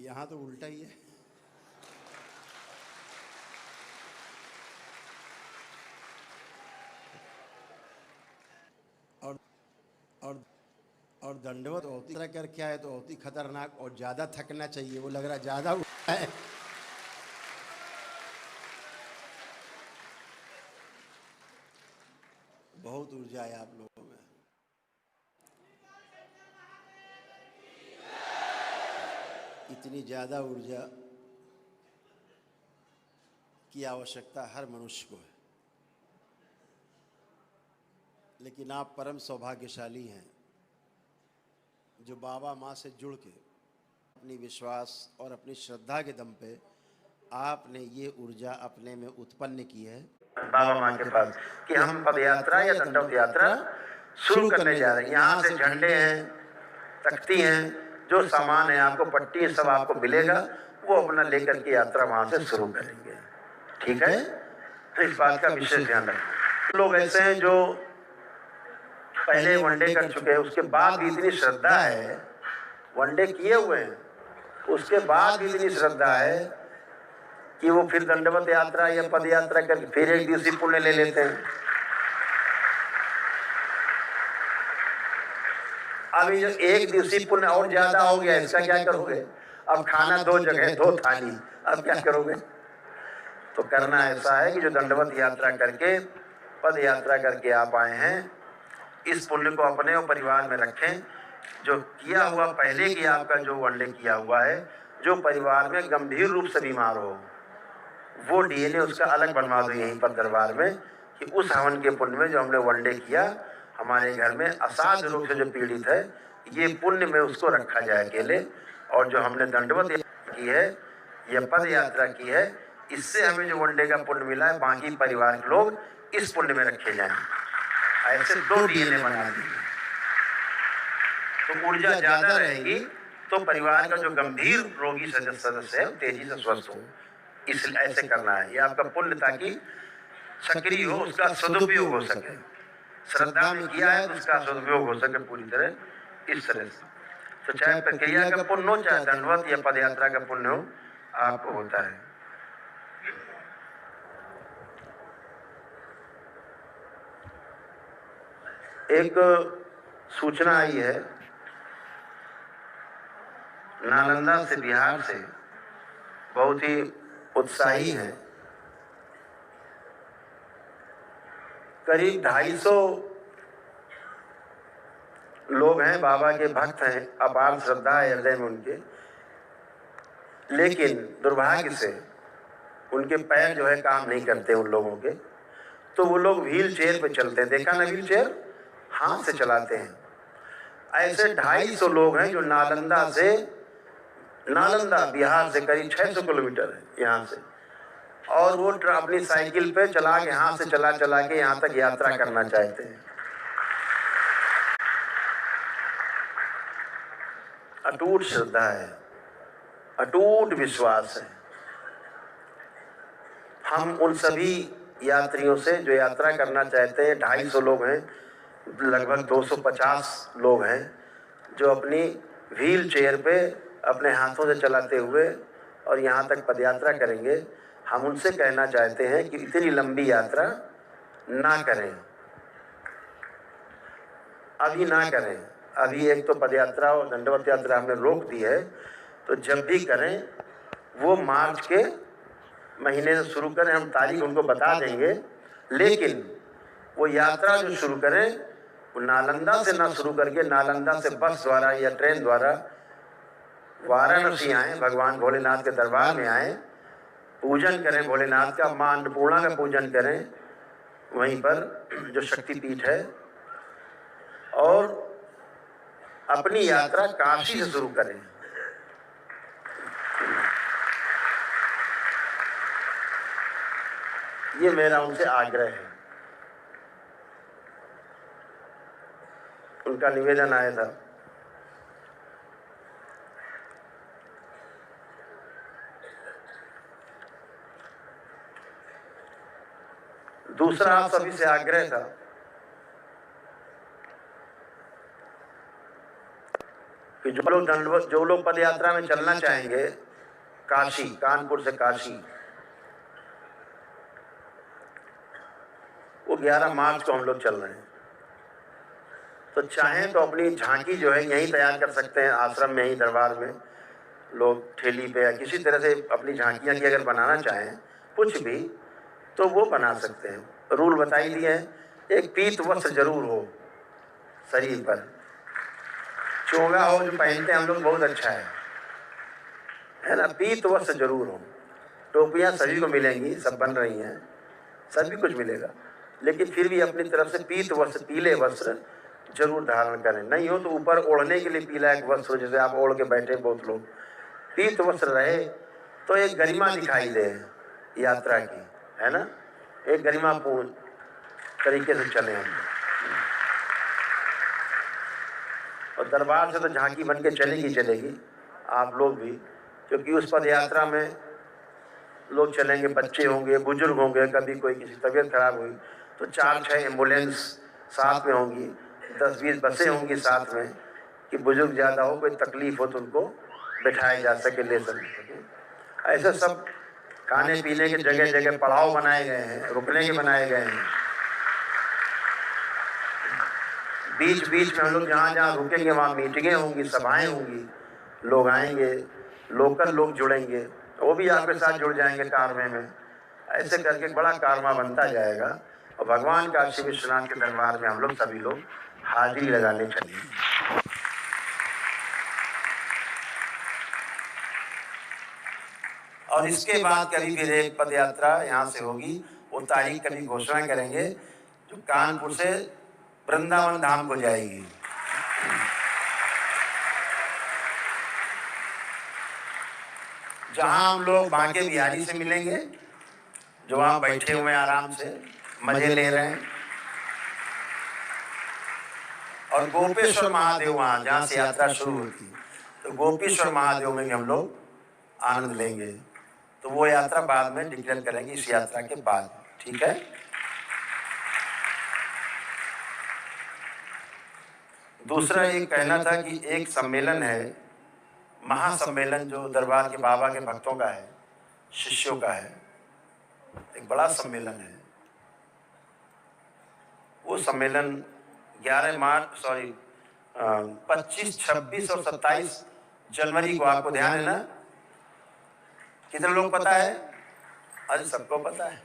यहाँ तो उल्टा ही है। और और और दंडवत होती तरह कर क्या है तो होती खतरनाक और ज़्यादा थकना चाहिए, वो लग रहा ज़्यादा है। बहुत ऊर्जा है आप लोगों में। इतनी ज़्यादा ऊर्जा की आवश्यकता हर मनुष्य को है, लेकिन आप परम सौभाग्यशाली हैं जो बाबा माँ से जुड़ के अपनी विश्वास और अपनी श्रद्धा के दम पे आपने ये ऊर्जा अपने में उत्पन्न की है बाबा माँ के पास कि हम पद यात्रा या दंडवत यात्रा शुरू करने जा रहे हैं। यहाँ से झंडे हैं, तख्ती हैं, जो सामान है आपको पट्टी सब आपको मिलेगा, वो अपना लेकर के यात्रा वहाँ से शुरू करेंगे। ठीक है, तो इस बात का विशेष ध्यान रखें। लोग ऐसे हैं जो पहले वनडे कर चुके हैं, उसके बाद भी इतनी श्रद्धा है, वनडे किए हुए हैं, उसके बाद भी इतनी श्रद्धा है कि वो फिर दंडवत यात्रा या पद यात्रा करके फिर एक दिवसीय पुण्य ले लेते हैं। अभी जो एक दिवसीय पुण्य और ज्यादा हो गया, इसका क्या करोगे? अब खाना 2 जगह 2 थाली, अब क्या करोगे? तो करना ऐसा है कि जो दंडवत यात्रा करके पद यात्रा करके आप आए हैं, इस पुण्य को अपने और परिवार में रखें। जो किया हुआ पहले की आपका जो वनडे किया हुआ है, जो परिवार में गंभीर रूप से बीमार हो, वो डीएनए उसका अलग बनवा दो यहीं पर दरबार में कि उस हवन के पुण्य में जो हमने वनडे किया, हमारे घर में असाध्य रोग से जो पीड़ित है, ये पुण्य में उसको रखा जाए अकेले। और जो हमने दंडवत की है या पद यात्रा की है, इससे हमें जो वनडे का पुण्य मिला है, बाकी परिवार के लोग इस पुण्य में रखे जाएं। ऐसे 2 डीएनए बना दिए तो ऊर्जा ज्यादा रहेगी, तो परिवार का जो गंभीर रोगी सदस्य है तेजी से स्वस्थ हो। इस ऐसे करना है, ये आपका पुण्य ताकि सक्रिय हो, उसका सदुपयोग हो सके। श्रद्धा में किया है तो उसका सदुपयोग हो सके पूरी तरह, इस तरह से। तो चाहे प्रक्रिया का पुण्य हो, चाहे दंडवत या पद यात्रा का पुण्य हो, आपको होता है। एक सूचना आई है नालंदा से, बिहार से, बहुत ही उत्साही है। करीब 250 लोग हैं, बाबा के भक्त हैं, अपार श्रद्धा है हृदय में उनके, लेकिन दुर्भाग्य से उनके पैर जो है काम नहीं करते उन लोगों के, तो वो लोग व्हील चेयर पे चलते हैं। देखा ना, व्हील चेयर हाथ से चलाते हैं। ऐसे 250 लोग हैं जो नालंदा बिहार से करीब 600 किलोमीटर है यहाँ से, और वो अपनी साइकिल पे चला के, हाथ से चला चला के यहाँ तक यात्रा करना चाहते हैं। अटूट श्रद्धा है, अटूट विश्वास है। हम उन सभी यात्रियों से जो यात्रा करना चाहते हैं, 250 लोग हैं, लगभग 250 लोग हैं जो अपनी व्हील चेयर पे अपने हाथों से चलाते हुए और यहाँ तक पदयात्रा करेंगे। हम उनसे कहना चाहते हैं कि इतनी लंबी यात्रा ना करें, अभी ना करें। अभी एक तो पदयात्रा और दंडवत यात्रा हमने रोक दी है, तो जब भी करें वो मार्च के महीने से शुरू करें। हम तारीख उनको बता देंगे, लेकिन वो यात्रा जो शुरू करें वो नालंदा से ना शुरू करके नालंदा से बस द्वारा या ट्रेन द्वारा वाराणसी आए, भगवान भोलेनाथ के दरबार में आए, पूजन करें भोलेनाथ का, माँ अन्नपूर्णा का पूजन करें वहीं पर जो शक्तिपीठ है, और अपनी यात्रा काशी से शुरू करें। ये मेरा उनसे आग्रह है, उनका निवेदन आया था। दूसरा आप सभी से आग्रह था कि जो लोग पद यात्रा में चलना चाहेंगे काशी, कानपुर से काशी, वो 11 मार्च को हम लोग चल रहे हैं। तो चाहें तो अपनी झांकी जो है यहीं तैयार कर सकते हैं, आश्रम में ही, दरबार में। लोग ठेली पे या किसी तरह से अपनी झांकियां की अगर बनाना चाहें कुछ भी, तो वो बना सकते हैं। रूल बताई दिए हैं, एक पीत वस्त्र जरूर हो शरीर पर, चोगा हो जो पहनते हैं हम लोग, बहुत अच्छा है ना। पीत वस्त्र जरूर हो। टोपियां सभी को मिलेंगी, सब बन रही हैं, सभी कुछ मिलेगा, लेकिन फिर भी अपनी तरफ से पीत वस्त्र, पीले वस्त्र जरूर धारण करें। नहीं हो तो ऊपर ओढ़ने के लिए पीला एक वस्त्र, जैसे आप ओढ़ के बैठे बहुत लोग, पीत वस्त्र रहे तो एक गरिमा दिखाई दे यात्रा की, है ना। एक गरिमापूर्ण तरीके से चले हम। और दरबार से तो झांकी बन के चलेगी आप लोग भी, क्योंकि उस पद यात्रा में लोग चलेंगे, बच्चे होंगे, बुजुर्ग होंगे, कभी कोई किसी तबीयत खराब हुई तो 4-6 एम्बुलेंस साथ में होंगी, 10-20 बसें होंगी साथ में, कि बुजुर्ग ज़्यादा हो, कोई तकलीफ हो तो उनको बैठाया जा सके, ले सके। ऐसे सब खाने पीने के जगह जगह पड़ाव बनाए गए हैं, रुकने के बनाए गए हैं। बीच बीच में हम लोग जहाँ जहाँ रुकेंगे वहाँ मीटिंगें होंगी, सभाएं होंगी, लोग आएंगे, लोकल लोग जुड़ेंगे, वो भी आपके साथ जुड़ जाएंगे कारवे में। ऐसे करके बड़ा कारवा बनता जाएगा और भगवान काशी विश्वनाथ के दरबार में हम लोग सभी लोग हाजिरी लगाने चाहिए। और इसके बाद कभी फिर एक पद यात्रा यहाँ से होगी, वो तारीख कभी घोषणा करेंगे, जो कानपुर से वृंदावन धाम को जाएगी। जहां हम लोग बांके बिहारी से मिलेंगे, जो वहां बैठे हुए आराम से मजे ले रहे हैं, और गोपेश्वर महादेव वहां जहां से यात्रा शुरू होती है, तो गोपेश्वर महादेव में हम लोग आनंद लेंगे। तो वो यात्रा बाद में डिक्लेयर करेंगे, इस यात्रा के बाद, ठीक है। दूसरा ये कहना था कि एक सम्मेलन है, महासम्मेलन, जो दरबार के बाबा के भक्तों का है, शिष्यों का है, एक बड़ा सम्मेलन है। वो सम्मेलन 25, 26 और 27 जनवरी को, आपको ध्यान है ना? कितने लोग पता है? अरे सबको पता है।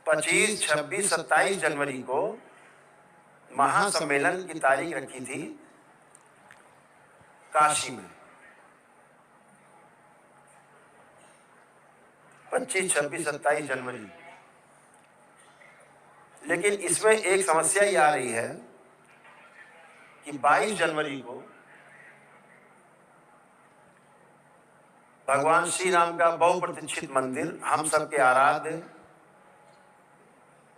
25, 26, 27 जनवरी को महासम्मेलन की तारीख रखी थी काशी में। 25, 26, 27 जनवरी। लेकिन इसमें एक समस्या ये आ रही है कि 22 जनवरी को भगवान श्री राम का बहुप्रतीक्षित मंदिर, हम सबके आराध्य,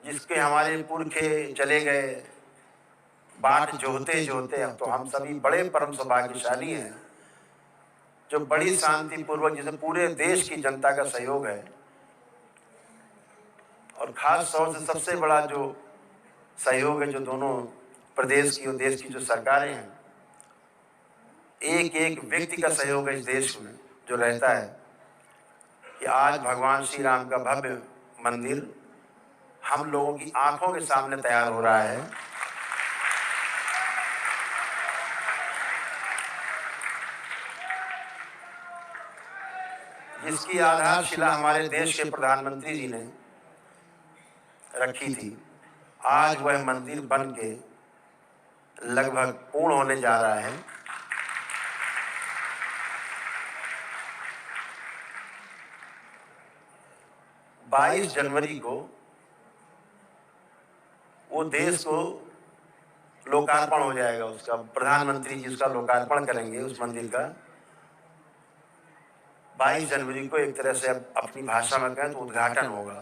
जिसके हमारे पुरखे चले गए बाट जोहते जोहते, अब तो हम सभी बड़े परम सौभाग्यशाली हैं, जो बड़ी शांति पूर्वक, जिसे पूरे देश की जनता का सहयोग है, और खास तौर से सबसे बड़ा जो सहयोग है, जो दोनों प्रदेश की और देश की जो सरकारें हैं, एक एक व्यक्ति का सहयोग है इस देश में जो रहता है, कि आज भगवान श्री राम का भव्य मंदिर हम लोगों की आंखों के सामने तैयार हो रहा है। जिसकी आधारशिला हमारे देश के प्रधानमंत्री जी ने रखी थी। आज वह मंदिर बन के लगभग पूर्ण होने जा रहा है। बाईस जनवरी को वो देश को लोकार्पण हो जाएगा, उसका प्रधानमंत्री जी उसका लोकार्पण करेंगे उस मंदिर का। 22 जनवरी को एक तरह से अपनी भाषा में कहें तो उद्घाटन होगा।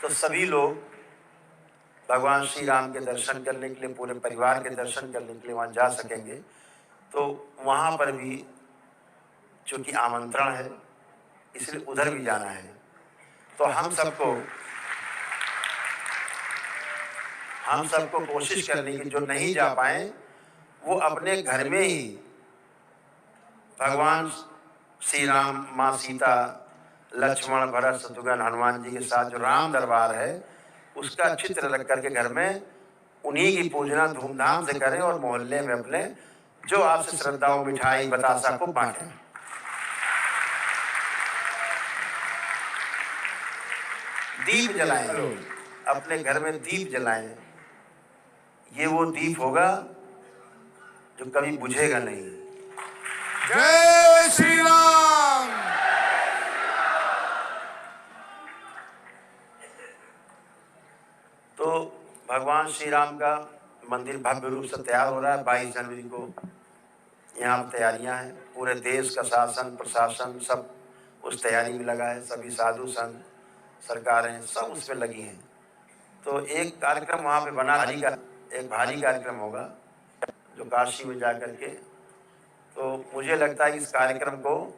तो सभी लोग भगवान श्री राम के दर्शन करने के लिए, पूरे परिवार के दर्शन करने के लिए वहां जा सकेंगे। तो वहां पर भी चूंकि आमंत्रण है, इसलिए उधर भी जाना है। तो हम सबको हम सबको कोशिश करनी कि जो नहीं जा पाए वो अपने घर में ही भगवान श्री राम, माँ सीता, लक्ष्मण, भरत, शत्रुघ्न, हनुमान जी के साथ जो राम दरबार है उसका चित्र रख करके घर में उन्हीं की पूजना धूमधाम से करें और मोहल्ले में अपने जो आपसे श्रद्धाओं, मिठाई, बतासा को बांटें। दीप जलाएं, अपने घर में दीप जलाएं। ये वो दीप होगा जो कभी बुझेगा नहीं। जय श्री राम। तो भगवान श्री राम का मंदिर भव्य रूप से तैयार हो रहा है। 22 जनवरी को यहाँ तैयारियां हैं। पूरे देश का शासन, प्रशासन सब उस तैयारी में लगा है। सभी साधु संत, सरकारें सब उस पर लगी हैं। तो एक कार्यक्रम वहाँ पे बना, एक भारी कार्यक्रम होगा जो काशी में जा करके, तो मुझे लगता है इस कार्यक्रम को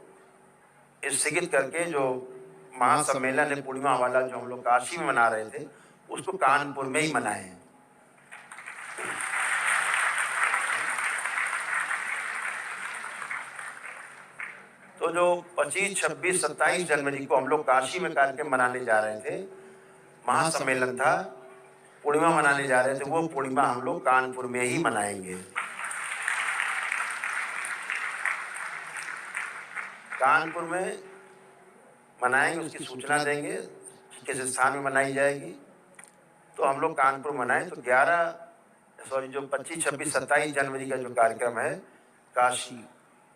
स्थगित करके जो महासम्मेलन है पूर्णिमा वाला जो हम लोग काशी में मना रहे थे उसको कानपुर में ही मनाएं। तो जो 25, 26, 27 जनवरी को हम लोग काशी में कार्यक्रम मनाने जा रहे थे, महासम्मेलन था, पूर्णिमा मनाने जा रहे थे, वो पूर्णिमा हम लोग कानपुर में ही मनाएंगे। कानपुर में मनाएंगे, उसकी सूचना देंगे किस स्थान में मनाई जाएगी। तो हम लोग कानपुर मनाएं। तो 25, 26, 27 जनवरी का जो कार्यक्रम है काशी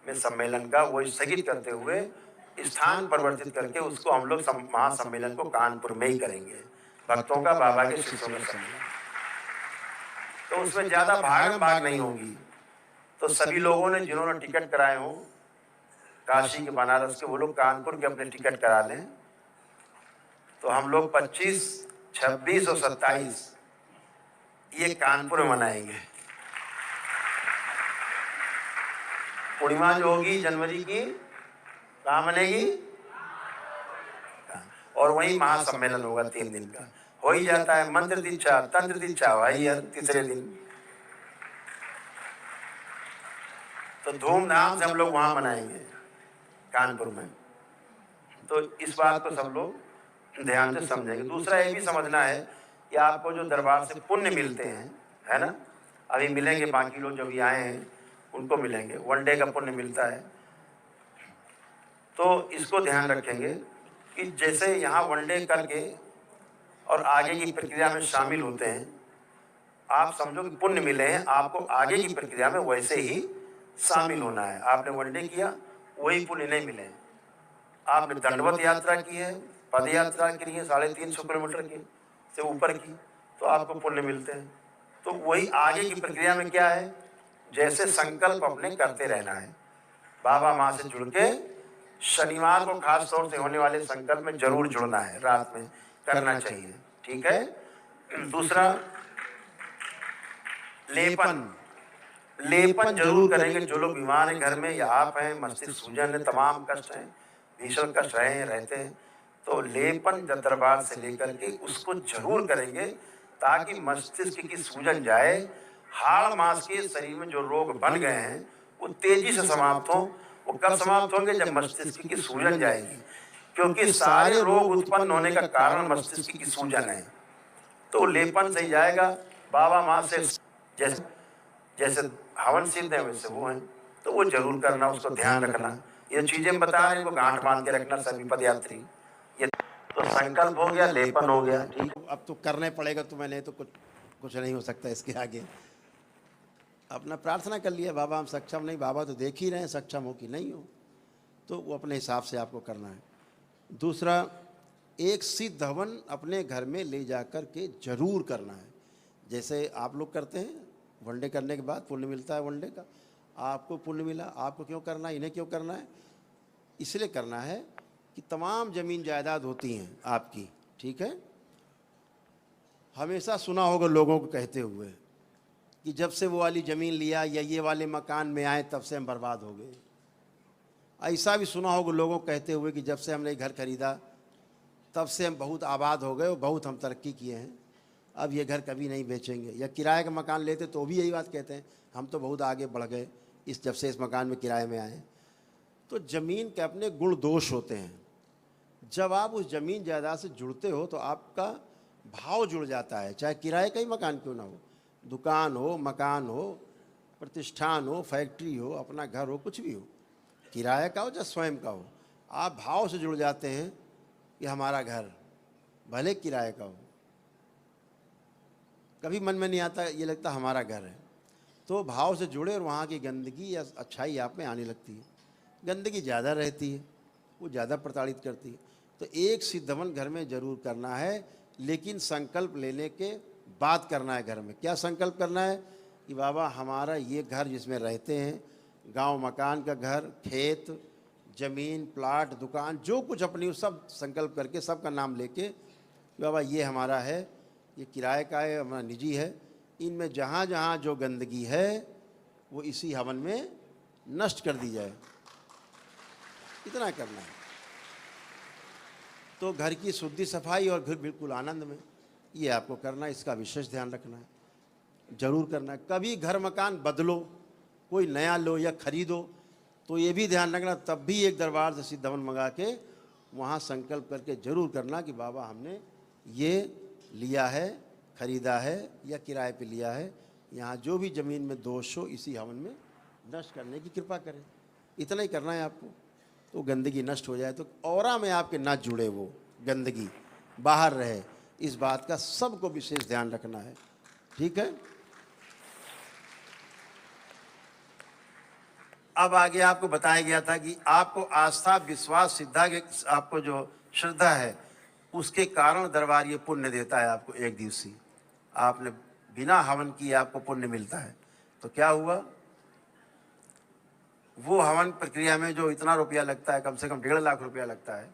में सम्मेलन का, वो स्थगित करते हुए स्थान परिवर्तित करके उसको हम लोग महासम्मेलन को कानपुर में ही करेंगे। भक्तों का, बाबा के शिष्यों का सम्मेलन। तो उसमें ज्यादा भागम भाग नहीं होगी। तो सभी लोगों ने जिन्होंने टिकट कराए हों काशी के, बनारस के, वो लोग कानपुर के अपने टिकट करा लें। तो हम लोग 25, 26 और 27 ये कानपुर में मनाएंगे। पूर्णिमा जो होगी जनवरी की, कहाँ मनेगी? और वही महासम्मेलन होगा 3 दिन का। हो ही जाता है मंत्र दीक्षा, तंत्र दीक्षा भाई तीसरे दिन। तो धूमधाम से हम लोग वहां मनाएंगे कानपुर में। तो इस बात को सब लोग ध्यान से समझेंगे। दूसरा ये भी समझना है कि आपको जो दरबार से पुण्य मिलते हैं, है ना, अभी मिलेंगे, बाकी लोग जो भी आए हैं उनको मिलेंगे। 1 डे का पुण्य मिलता है। तो इसको ध्यान रखेंगे कि जैसे यहाँ 1 डे करके और आगे की प्रक्रिया में शामिल होते हैं, आप समझो कि पुण्य मिले हैं, आपको आगे की प्रक्रिया में वैसे ही शामिल होना है। आपने 1 डे किया, वही पुण्य नहीं मिले। आपने दंडवत यात्रा की है, पद यात्रा की है 350 किलोमीटर की से ऊपर की, तो आपको पुण्य मिलते हैं। तो वही आगे की प्रक्रिया में क्या है, जैसे संकल्प अपने करते रहना है। बाबा माँ से जुड़ के शनिवार को खास तौर से होने वाले संकल्प में जरूर जुड़ना है, रात में करना चाहिए, ठीक है। दूसरा, लेपन जरूर करेंगे। जो लोग बीमार हैं घर में, या आप हैं, मस्तिष्क सूजन है, तमाम कष्ट हैं, भीषण कष्ट रहते हैं, तो लेपन दरबार से लेकर के उसको जरूर करेंगे ताकि मस्तिष्क की सूजन जाए। हाड़ मांस के शरीर में जो रोग बन गए हैं वो तेजी से समाप्त हो। वो कब समाप्त होंगे? जब मस्तिष्क की सूजन जाएगी, क्योंकि सारे रोग उत्पन्न होने का कारण मस्तिष्क की सूजन है। तो लेपन से ही जाएगा। बाबा माँ से जैसे हवन सिद्ध है वैसे वो है, तो वो जरूर करना, उसको ध्यान रखना। ये चीजें बता रहे हैं, इनको गांठ बांध के रखना सभी पदयात्री। ये तो संकल्प हो गया, लेपन हो गया, ठीक। अब तो करने पड़ेगा तुम्हें, नहीं तो कुछ नहीं हो सकता इसके आगे। अपना प्रार्थना कर लिया, बाबा हम सक्षम नहीं, बाबा तो देख ही रहे हैं सक्षम हो कि नहीं हो, तो वो अपने हिसाब से आपको करना है। दूसरा, एक सिद्ध हवन अपने घर में ले जा कर के जरूर करना है। जैसे आप लोग करते हैं, 1 डे करने के बाद पुण्य मिलता है 1 डे का, आपको पुण्य मिला, आपको क्यों करना है, इन्हें क्यों करना है? इसलिए करना है कि तमाम ज़मीन जायदाद होती हैं आपकी, ठीक है। हमेशा सुना होगा लोगों को कहते हुए कि जब से वो वाली ज़मीन लिया या ये वाले मकान में आए तब से हम बर्बाद हो गए। ऐसा भी सुना होगा लोगों को कहते हुए कि जब से हमने घर खरीदा तब से हम बहुत आबाद हो गए और बहुत हम तरक्की किए हैं। अब ये घर कभी नहीं बेचेंगे, या किराए का मकान लेते तो भी यही बात कहते हैं, हम तो बहुत आगे बढ़ गए जब से इस मकान में किराए में आए। तो ज़मीन के अपने गुण दोष होते हैं। जब आप उस ज़मीन जायदाद से जुड़ते हो तो आपका भाव जुड़ जाता है, चाहे किराए का ही मकान क्यों ना हो, दुकान हो, मकान हो, प्रतिष्ठान हो, फैक्ट्री हो, अपना घर हो, कुछ भी हो, किराए का हो या स्वयं का हो, आप भाव से जुड़ जाते हैं कि हमारा घर भले किराए का हो, कभी मन में नहीं आता, ये लगता हमारा घर है। तो भाव से जुड़े और वहाँ की गंदगी या अच्छाई आप में आने लगती है। गंदगी ज़्यादा रहती है, वो ज़्यादा प्रताड़ित करती है। तो एक सिद्धवन घर में ज़रूर करना है, लेकिन संकल्प लेने के बाद करना है। घर में क्या संकल्प करना है कि बाबा हमारा ये घर जिसमें रहते हैं, गांव मकान का घर, खेत, ज़मीन, प्लाट, दुकान, जो कुछ अपनी सब संकल्प करके सबका नाम लेके बाबा ये हमारा है, ये किराए का है, हमारा निजी है, इनमें जहाँ जहाँ जो गंदगी है वो इसी हवन में नष्ट कर दी जाए। इतना करना है। तो घर की शुद्धि सफाई और घर बिल्कुल आनंद में, ये आपको करना है, इसका विशेष ध्यान रखना है, जरूर करना है। कभी घर मकान बदलो, कोई नया लो या खरीदो तो ये भी ध्यान रखना, तब भी एक दरबार से सिद्धवन मंगा के वहाँ संकल्प करके जरूर करना कि बाबा हमने ये लिया है, खरीदा है या किराए पे लिया है, यहाँ जो भी ज़मीन में दोष हो इसी हवन में नष्ट करने की कृपा करें। इतना ही करना है आपको, तो गंदगी नष्ट हो जाए, तो औरा में आपके ना जुड़े, वो गंदगी बाहर रहे, इस बात का सबको विशेष ध्यान रखना है। ठीक है। अब आगे आपको बताया गया था कि आपको आस्था, विश्वास, सिद्धा के आपको जो श्रद्धा है उसके कारण दरबार ये पुण्य देता है आपको। एक दिवसीय आपने बिना हवन किए आपको पुण्य मिलता है। तो क्या हुआ, वो हवन प्रक्रिया में जो इतना रुपया लगता है, कम से कम 1.5 लाख रुपया लगता है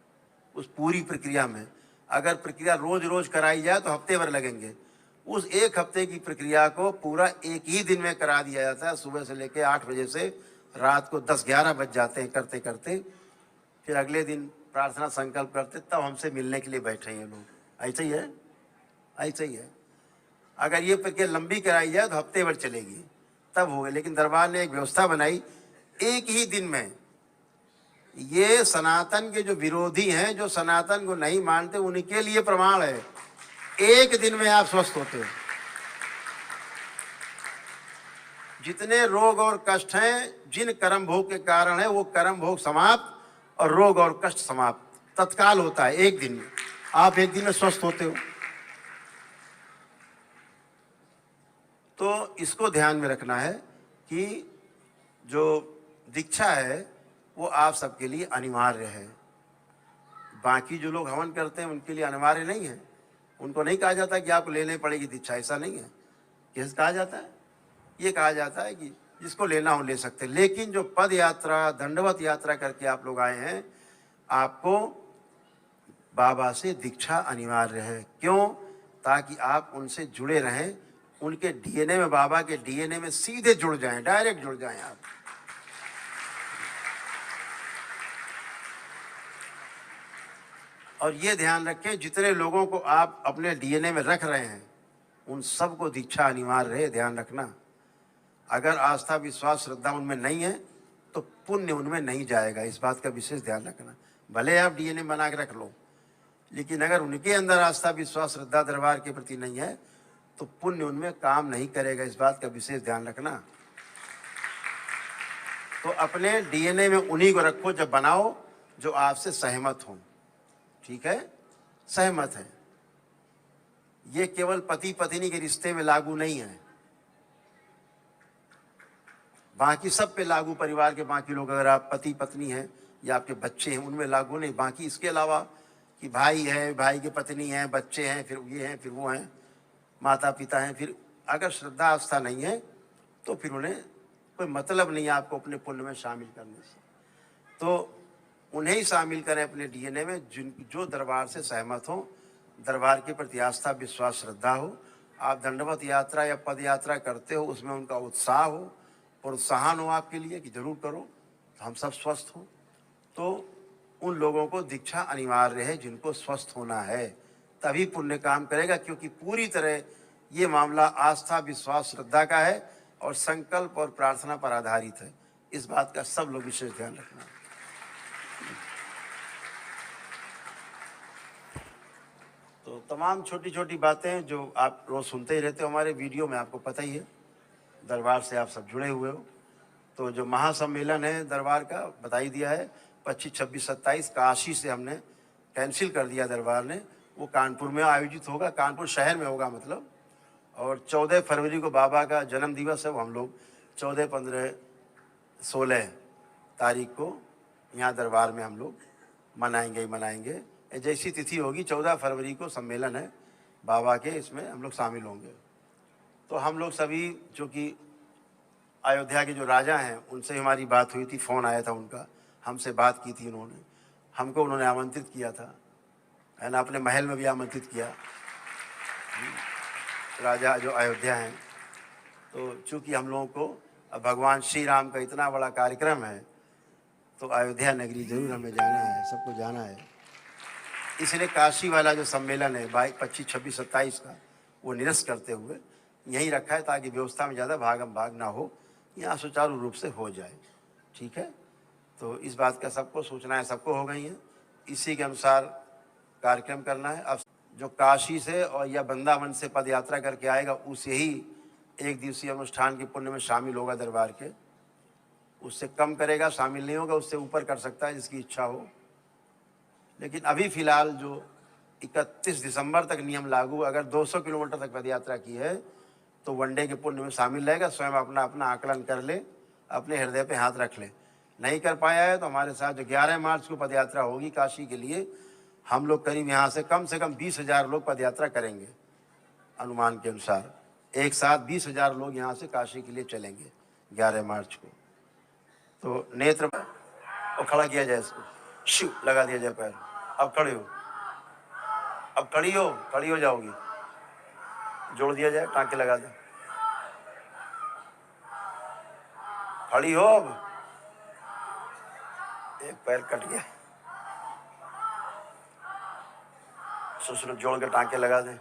उस पूरी प्रक्रिया में, अगर प्रक्रिया रोज रोज कराई जाए तो हफ्ते भर लगेंगे। उस एक हफ्ते की प्रक्रिया को पूरा एक ही दिन में करा दिया जाता है। सुबह से लेकर 8 बजे से रात को 10-11 बज जाते हैं करते करते। फिर अगले दिन प्रार्थना संकल्प करते, तब हमसे मिलने के लिए बैठे हैं लोग। ऐसा ही है, ऐसा ही है। अगर ये प्रक्रिया लंबी कराई जाए तो हफ्ते भर चलेगी, तब होगा। लेकिन दरबार ने एक व्यवस्था बनाई, एक ही दिन में। ये सनातन के जो विरोधी हैं, जो सनातन को नहीं मानते, उनके लिए प्रमाण है, एक दिन में आप स्वस्थ होते हो। जितने रोग और कष्ट हैं, जिन कर्म भोग के कारण है, वो कर्म भोग समाप्त और रोग और कष्ट समाप्त तत्काल होता है। एक दिन में आप एक दिन में स्वस्थ होते हो। तो इसको ध्यान में रखना है कि जो दीक्षा है वो आप सबके लिए अनिवार्य है। बाकी जो लोग हवन करते हैं उनके लिए अनिवार्य नहीं है। उनको नहीं कहा जाता कि आपको लेने पड़ेगी दीक्षा, ऐसा नहीं है। कैसे कहा जाता है? ये कहा जाता है कि जिसको लेना हो ले सकते। लेकिन जो पद यात्रा, दंडवत यात्रा करके आप लोग आए हैं, आपको बाबा से दीक्षा अनिवार्य है। क्यों? ताकि आप उनसे जुड़े रहें, उनके डीएनए में, बाबा के डीएनए में सीधे जुड़ जाएं, डायरेक्ट जुड़ जाएं आप। और ये ध्यान रखें, जितने लोगों को आप अपने डीएनए में रख रहे हैं उन सबको दीक्षा अनिवार्य है, ध्यान रखना। अगर आस्था, विश्वास, श्रद्धा उनमें नहीं है तो पुण्य उनमें नहीं जाएगा, इस बात का विशेष ध्यान रखना। भले आप डीएनए बना के रख लो, लेकिन अगर उनके अंदर आस्था, विश्वास, श्रद्धा दरबार के प्रति नहीं है तो पुण्य उनमें काम नहीं करेगा, इस बात का विशेष ध्यान रखना। तो अपने डीएनए में उन्हीं को रखो जब बनाओ जो आपसे सहमत हों। ठीक है, सहमत है। ये केवल पति पत्नी के रिश्ते में लागू नहीं है, बाकी सब पे लागू। परिवार के बाकी लोग, अगर आप पति पत्नी हैं या आपके बच्चे हैं, उनमें लागू नहीं। बाकी इसके अलावा कि भाई है, भाई की पत्नी है, बच्चे हैं, फिर ये हैं, फिर वो हैं, माता पिता हैं, फिर अगर श्रद्धा आस्था नहीं है तो फिर उन्हें कोई मतलब नहीं है आपको अपने पुण्य में शामिल करने से। तो उन्हें ही शामिल करें अपने डीएनए में जो दरबार से सहमत हो, दरबार के प्रति आस्था, विश्वास, श्रद्धा हो। आप दंडवत यात्रा या पद यात्रा करते हो, उसमें उनका उत्साह हो, प्रोत्साहन हो आपके लिए कि जरूर करो, हम सब स्वस्थ हो। तो उन लोगों को दीक्षा अनिवार्य है जिनको स्वस्थ होना है, तभी पुण्य काम करेगा, क्योंकि पूरी तरह ये मामला आस्था, विश्वास, श्रद्धा का है और संकल्प और प्रार्थना पर आधारित है। इस बात का सब लोग विशेष ध्यान रखना। तो तमाम छोटी छोटी बातें जो आप रोज सुनते ही रहते हो हमारे वीडियो में, आपको पता ही है, दरबार से आप सब जुड़े हुए हो। तो जो महासम्मेलन है दरबार का, बता ही दिया है, 25, 26, 27 काशी से हमने कैंसिल कर दिया दरबार ने, वो कानपुर में आयोजित होगा, कानपुर शहर में होगा मतलब। और 14 फरवरी को बाबा का जन्म दिवस है, वो हम लोग 14, 15, 16 तारीख को यहाँ दरबार में हम लोग मनाएंगे ही मनाएंगे। जैसी तिथि होगी 14 फरवरी को सम्मेलन है बाबा के, इसमें हम लोग शामिल होंगे। तो हम लोग सभी, जो कि अयोध्या के जो राजा हैं उनसे हमारी बात हुई थी, फ़ोन आया था उनका, हमसे बात की थी उन्होंने, हमको उन्होंने आमंत्रित किया था, है ना, अपने महल में भी आमंत्रित किया, राजा जो अयोध्या हैं। तो चूँकि हम लोगों को भगवान श्री राम का इतना बड़ा कार्यक्रम है, तो अयोध्या नगरी जरूर हमें जाना है, सबको जाना है। इसलिए काशी वाला जो सम्मेलन है 25, 26, 27 का, वो निरस्त करते हुए यहीं रखा है, ताकि व्यवस्था में ज़्यादा भागम भाग ना हो, यहाँ सुचारू रूप से हो जाए। ठीक है, तो इस बात का सबको सूचनाएं सबको हो गई हैं, इसी के अनुसार कार्यक्रम करना है। अब जो काशी से और या वृंदावन से पद यात्रा करके आएगा, उसे ही एक दिवसीय अनुष्ठान के पुण्य में शामिल होगा दरबार के। उससे कम करेगा, शामिल नहीं होगा, उससे ऊपर कर सकता है जिसकी इच्छा हो। लेकिन अभी फ़िलहाल जो 31 दिसंबर तक नियम लागू, अगर 200 किलोमीटर तक पद यात्रा की है तो वनडे के पुण्य में शामिल रहेगा। स्वयं अपना अपना आकलन कर ले, अपने हृदय पे हाथ रख ले। नहीं कर पाया है तो हमारे साथ जो 11 मार्च को पदयात्रा होगी काशी के लिए, हम लोग करीब यहाँ से कम 20,000 लोग पदयात्रा करेंगे। अनुमान के अनुसार एक साथ 20,000 लोग यहाँ से काशी के लिए चलेंगे 11 मार्च को। तो नेत्र और खड़ा किया जाए, इसको शिव लगा दिया जाए पैर। अब खड़े हो, अब खड़ी हो जाओगी, जोड़ दिया जाए, टाँके लगा दे, खड़ी हो। अब एक पैर कट गया, सुसुर जोड़ के टाँके लगा दें।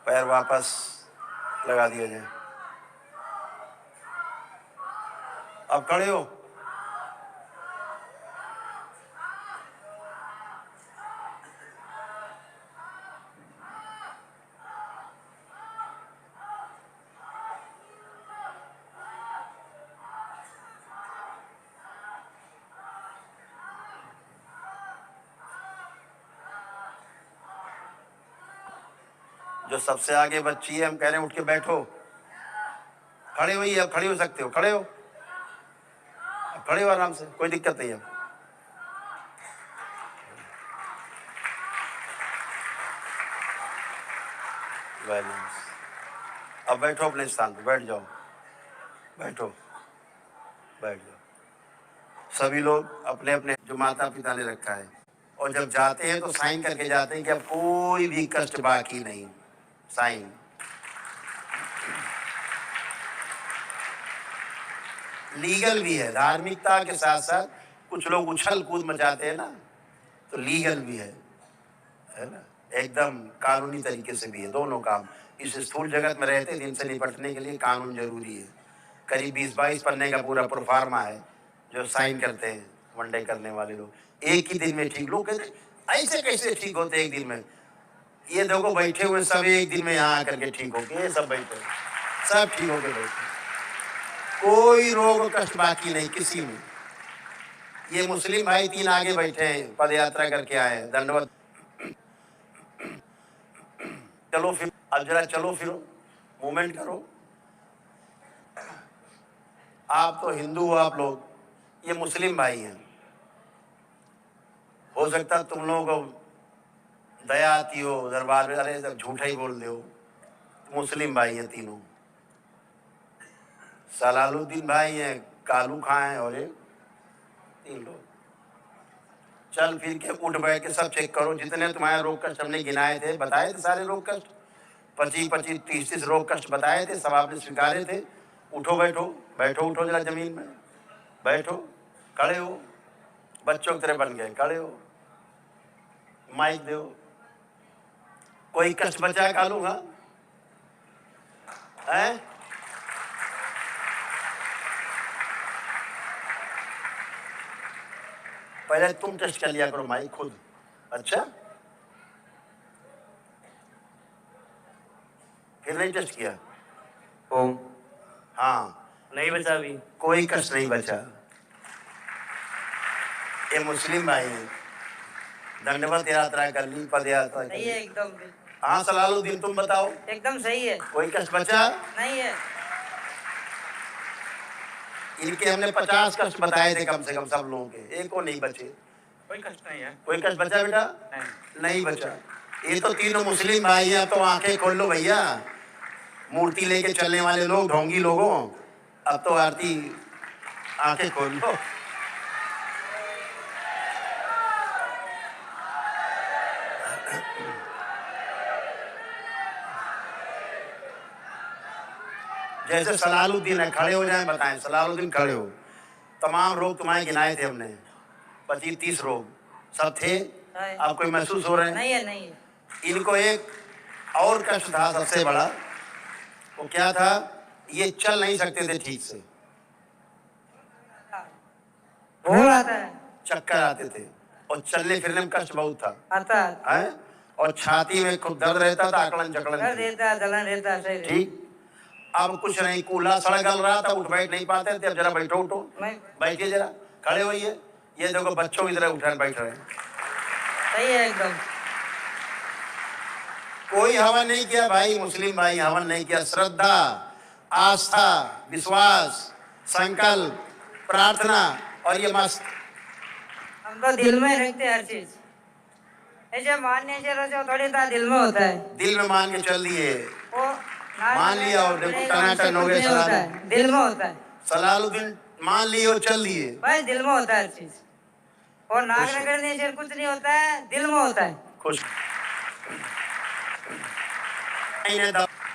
पैर वापस लगा दिया जाए। अब खड़े हो, जो सबसे आगे बच्ची है, हम कह रहे हैं उठ के बैठो, खड़े हुई, अब खड़ी हो सकते हो, खड़े हो, अब खड़े हो आराम से, कोई दिक्कत नहीं है। अब बैठो अपने स्थान पर, बैठ जाओ, बैठो, बैठ जाओ। सभी लोग अपने अपने जो माता पिता ने रखा है, और जब जाते हैं तो साइन करके जाते हैं कि अब कोई भी कष्ट बाकी नहीं, साइन। लीगल भी है, धार्मिकता के साथ साथ कुछ लोग उछल कूद मचाते हैं ना, तो लीगल भी है ना, एकदम कानूनी तरीके से भी है। दोनों काम इस स्थूल जगत में रहते दिन से निपटने के लिए कानून जरूरी है। करीब 20-22 पन्ने का पूरा प्रोफार्मा है जो साइन करते हैं वनडे करने वाले लोग। एक ही दिन में ठीक, लोग कहते ऐसे कैसे ठीक होते एक दिन में? ये देखो बैठे हुए सब एक दिन में यहाँ आकर के ठीक हो गए, सब बैठे सब ठीक हो गए, बैठे, कोई रोग कष्ट बाकी नहीं किसी में। ये मुस्लिम भाई 3 आगे बैठे हैं, पद यात्रा करके आए हैं, दंडवत। चलो फिर, अब जरा चलो फिरो, मूवमेंट करो। आप तो हिंदू हो आप लोग, ये मुस्लिम भाई हैं। हो सकता है तुम लोगों को दया आती हो दरबार में, अरे सब झूठा ही बोल दे हो। मुस्लिम भाई हैं तीनों, सलालुद्दीन भाई हैं, कालू खां हैं, और एक 3 लोग। चल फिर के उठ बैठ के सब चेक करो, जितने तुम्हारे रोग कष्ट हमने गिनाए थे, बताए थे सारे रोग कष्ट, 25-25, 30-30 रोग कष्ट बताए थे, सब आपने स्वीकारे थे। उठो बैठो, बैठो उठो जरा जमीन में, बैठो, खड़े हो, बच्चों की तरह बन गए, खड़े हो, माइक दो, कोई कष्ट बचा खा लूंगा है? पहले तुम टेस्ट कर लिया करो माइक खुद। अच्छा, फिर नहीं टेस्ट किया? ओम हाँ, नहीं बचा अभी। कोई कष्ट नहीं बचा। ये मुस्लिम भाई हैं, दंडवत यात्रा कर ली, पद यात्रा कर सही ली। है एकदम। हाँ सलालुद्दीन, तुम बताओ, एकदम सही है। कोई कष्ट बचा? नहीं है। इनके हमने 50 कष्ट बताए थे कम से कम सब लोगों के, एक को नहीं बचे। कोई कष्ट नहीं है। कोई कष्ट बचा बेटा? नहीं बचा। ये तो तीनों मुस्लिम भाई हैं, तो आंखें खोल लो भैया, मूर्ति लेके चलने वाले लोग, ढोंगी लोगों, अब तो आरती, आंखें खोल लो। जैसे सलालुद्दीन है, खड़े हो जाएं, बताएं, सलालुद्दीन खड़े हो। तमाम रोग तुम्हारे गिनाए थे हमने, 25-30 रोग सब थे, अब कोई महसूस हो रहे हैं? नहीं है। नहीं है। इनको एक और कष्ट था सबसे बड़ा, वो क्या था? ये चल नहीं सकते थे ठीक से, भूल आता है। चक्कर आते थे, और चलने फिरने में कष्ट बहुत था आता है, और छाती में खूब दर्द रहता था, अकड़न कर जकड़न थी। देता, जलन रहता, सही है। ठीक, अब कुछ नहीं, कूल्हा सड़ गल रहा था, उठ बैठ नहीं पाते थे, अब जरा बैठो उठो, नहीं। बैठिए जरा, खड़े होइए, ये देखो बच्चों की तरह उठकर बैठ रहे हैं। सही है एकदम। कोई हवन नहीं किया भाई, मुस्लिम भाई हवन नहीं किया, श्रद्धा, आस्था, विश्वास, संकल्प, प्रार्थना, और ये मस्त हम तो दिल में रखते हैं हर चीज। ऐसे मानने से रचो थोड़ी सा दिल में होता है। दिल में मान के चल दिए, वो मान लिया, और देखो टनाटन हो गए। होता है, दिल में होता है। सलालुद्दीन मान लिए और चल दिए। भाई दिल में होता है हर चीज, और नाक रगड़ने से कुछ नहीं होता है, दिल में होता है। खुश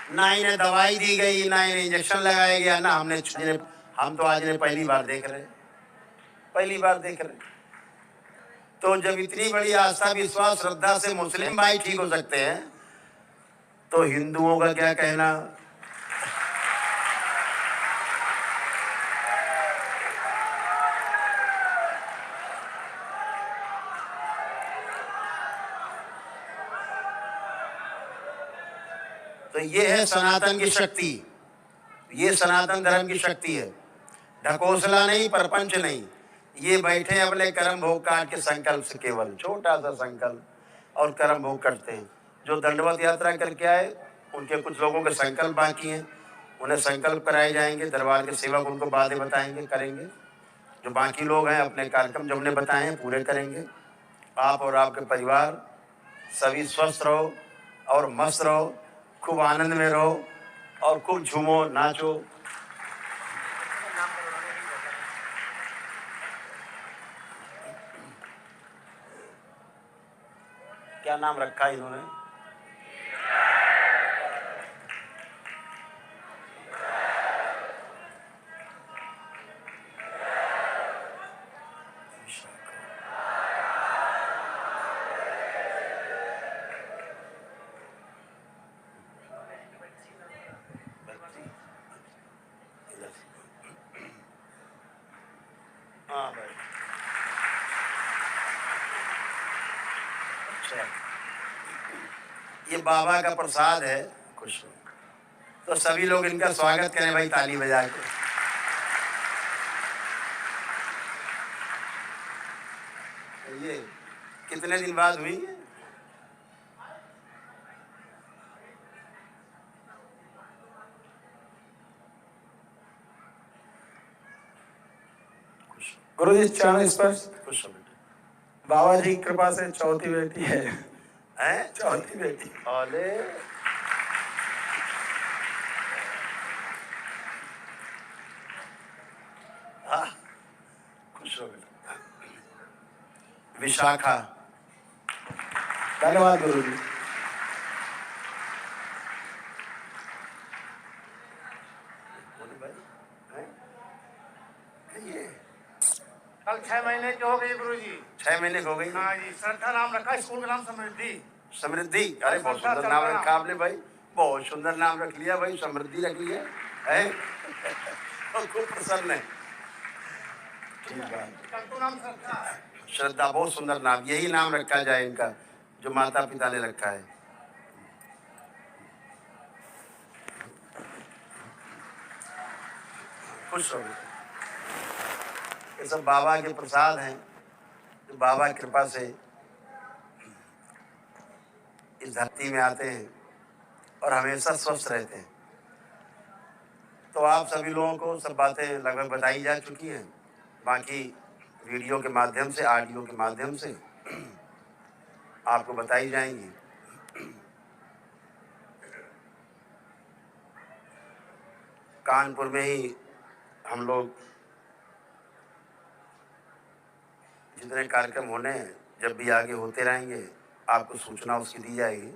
ना इन्हें दवाई दी गई, ना इन्हें इंजेक्शन लगाया गया, ना हम तो आज इन्हें पहली बार देख रहे हैं, पहली बार देख रहे हैं। तो जब इतनी बड़ी आस्था, विश्वास, श्रद्धा से मुस्लिम भाई ठीक हो सकते हैं, तो हिंदुओं का क्या कहना? तो ये है सनातन की शक्ति, ये सनातन धर्म की शक्ति है। ढकोसला नहीं, परपंच नहीं, ये बैठे अपने कर्म भोग काट के संकल्प से, केवल छोटा सा संकल्प और कर्म भोग करते हैं। जो दंडवत यात्रा करके आए, उनके कुछ लोगों के संकल्प बाकी हैं, उन्हें संकल्प कराए जाएंगे, दरबार के सेवक उनको बातें बताएंगे, करेंगे। जो बाकी लोग हैं, अपने कार्यक्रम जो हमने बताए हैं पूरे करेंगे। आप और आपके परिवार सभी स्वस्थ रहो और मस्त रहो, खूब आनंद में रहो और खूब झूमो, नाचो। क्या नाम रखा इन्होंने? हाँ भाई, अच्छा, ये बाबा का प्रसाद है, खुश हो। तो सभी लोग इनका स्वागत करें भाई, ताली बजा के। ये कितने दिन बाद हुई है? गुरु जी चरण स्पर्श। खुश हो बेटे। बाबा जी की कृपा से चौथी बेटी है। हैं? चौथी बेटी। अरे हाँ, खुश हो बेटा। विशाखा, धन्यवाद गुरु जी। बोले भाई, हैं? ये कल 6 महीने की हो गई गुरुजी। 6 महीने की हो गई। हाँ जी, संस्था नाम रखा, स्कूल का नाम समृद्धि। समृद्धि, अरे बहुत सुंदर नाम रखा आपने भाई, बहुत सुंदर नाम रख लिया भाई, समृद्धि रख लिया है। और खूब प्रसन्न है। ठीक बात। कल्पू नाम संस्था। श्रद्धा, बहुत सुंदर नाम, यही नाम रखा जाए इनका जो माता पिता ने रखा है। खुश हो, ये सब बाबा के प्रसाद हैं जो बाबा की कृपा से इस धरती में आते हैं और हमेशा स्वस्थ रहते हैं। तो आप सभी लोगों को सब बातें लगभग बताई जा चुकी हैं, बाकी वीडियो के माध्यम से, ऑडियो के माध्यम से आपको बताई जाएंगी। कानपुर में ही हम लोग जितने कार्यक्रम होने हैं, जब भी आगे होते रहेंगे आपको सूचना उसकी दी जाएगी,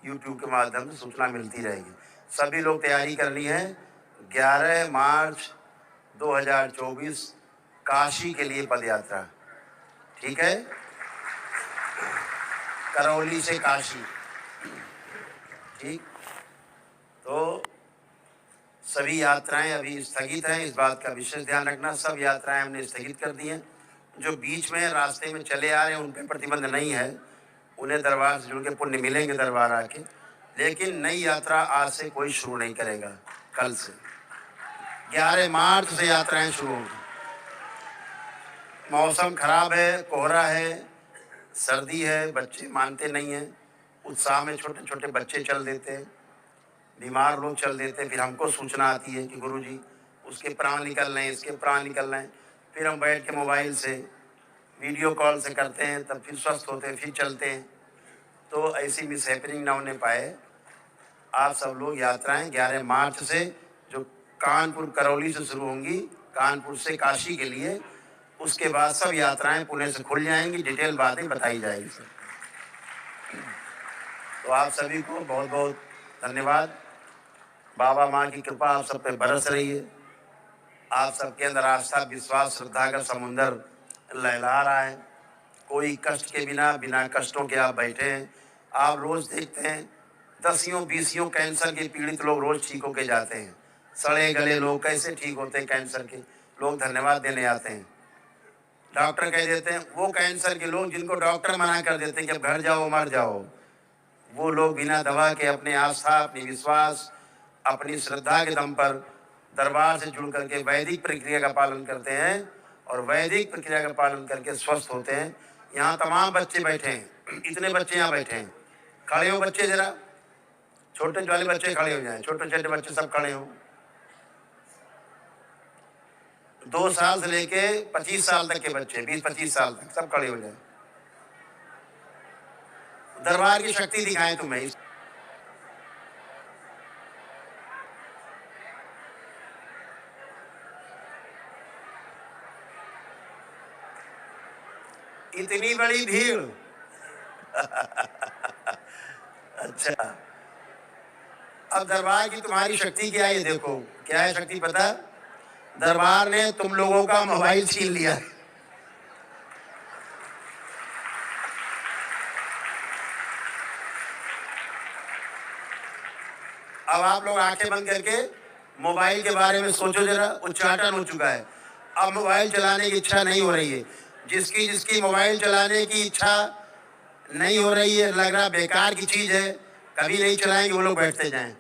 YouTube के माध्यम से सूचना मिलती रहेगी। सभी लोग तैयारी करनी है 11 मार्च 2024 काशी के लिए पद यात्रा, ठीक है, करौली से काशी, ठीक। तो सभी यात्राएं अभी स्थगित हैं, इस बात का विशेष ध्यान रखना। सब यात्राएं हमने स्थगित कर दी हैं। जो बीच में रास्ते में चले आ रहे हैं उन पर प्रतिबंध नहीं है, उन्हें दरबार से जुड़ के पुण्य मिलेंगे दरबार आके, लेकिन नई यात्रा आज से कोई शुरू नहीं करेगा। कल से 11 मार्च से यात्राएं शुरू होंगी। मौसम खराब है, कोहरा है, सर्दी है, बच्चे मानते नहीं हैं, उत्साह में छोटे छोटे बच्चे चल देते हैं, बीमार लोग चल देते हैं। फिर हमको सूचना आती है कि गुरुजी उसके प्राण निकल रहे हैं, इसके प्राण निकल रहे हैं। फिर हम बैठ के मोबाइल से वीडियो कॉल से करते हैं, तब फिर स्वस्थ होते हैं, फिर चलते हैं। तो ऐसी मिस हैपनिंग ना होने पाए, आप सब लोग यात्राएं 11 मार्च से जो कानपुर करौली से शुरू होंगी, कानपुर से काशी के लिए, उसके बाद सब यात्राएं पुणे से खुल जाएंगी, डिटेल बातें बताई जाएगी। तो आप सभी को बहुत बहुत धन्यवाद। बाबा माँ की कृपा आप सब पे बरस रही है। आप सबके अंदर आस्था, विश्वास, श्रद्धा का समुंदर लहला रहा है। कोई कष्ट के बिना कष्टों के आप बैठे हैं। आप रोज देखते हैं 10-20 कैंसर के पीड़ित लोग रोज ठीक होके जाते हैं। सड़े गले लोग कैसे ठीक होते हैं कैंसर के, लोग धन्यवाद देने आते हैं। डॉक्टर कह देते हैं, वो कैंसर के लोग जिनको डॉक्टर मना कर देते हैं कि अब घर जाओ मर जाओ, वो लोग बिना दवा के अपने आस्था, अपनी विश्वास, अपनी श्रद्धा के दम पर दरबार से जुड़ करके वैदिक प्रक्रिया का पालन करते हैं और वैदिक प्रक्रिया का पालन करके स्वस्थ होते हैं। यहाँ तमाम बच्चे बैठे हैं, इतने बच्चे यहाँ बैठे हैं। खड़े हो बच्चे, जरा छोटे वाले बच्चे खड़े हो जाएं, छोटे छोटे बच्चे सब खड़े हो। 2 साल से लेके 25 साल तक के बच्चे, 20-25 साल तक सब खड़े हो जाएं। दरबार की शक्ति दिखाएं तुम्हें। इतनी बड़ी भीड़। अच्छा, अब दरबार की तुम्हारी शक्ति क्या है, देखो क्या है शक्ति पता? दरबार ने तुम लोगों का मोबाइल छीन लिया। अब आप लोग आंखें बंद करके मोबाइल के बारे में सोचो जरा, उच्चाटन हो चुका है। अब मोबाइल चलाने की इच्छा नहीं हो रही है। जिसकी जिसकी मोबाइल चलाने की इच्छा नहीं हो रही है, लग रहा बेकार की चीज है, कभी नहीं चलाएंगे, वो लोग बैठते जाएं।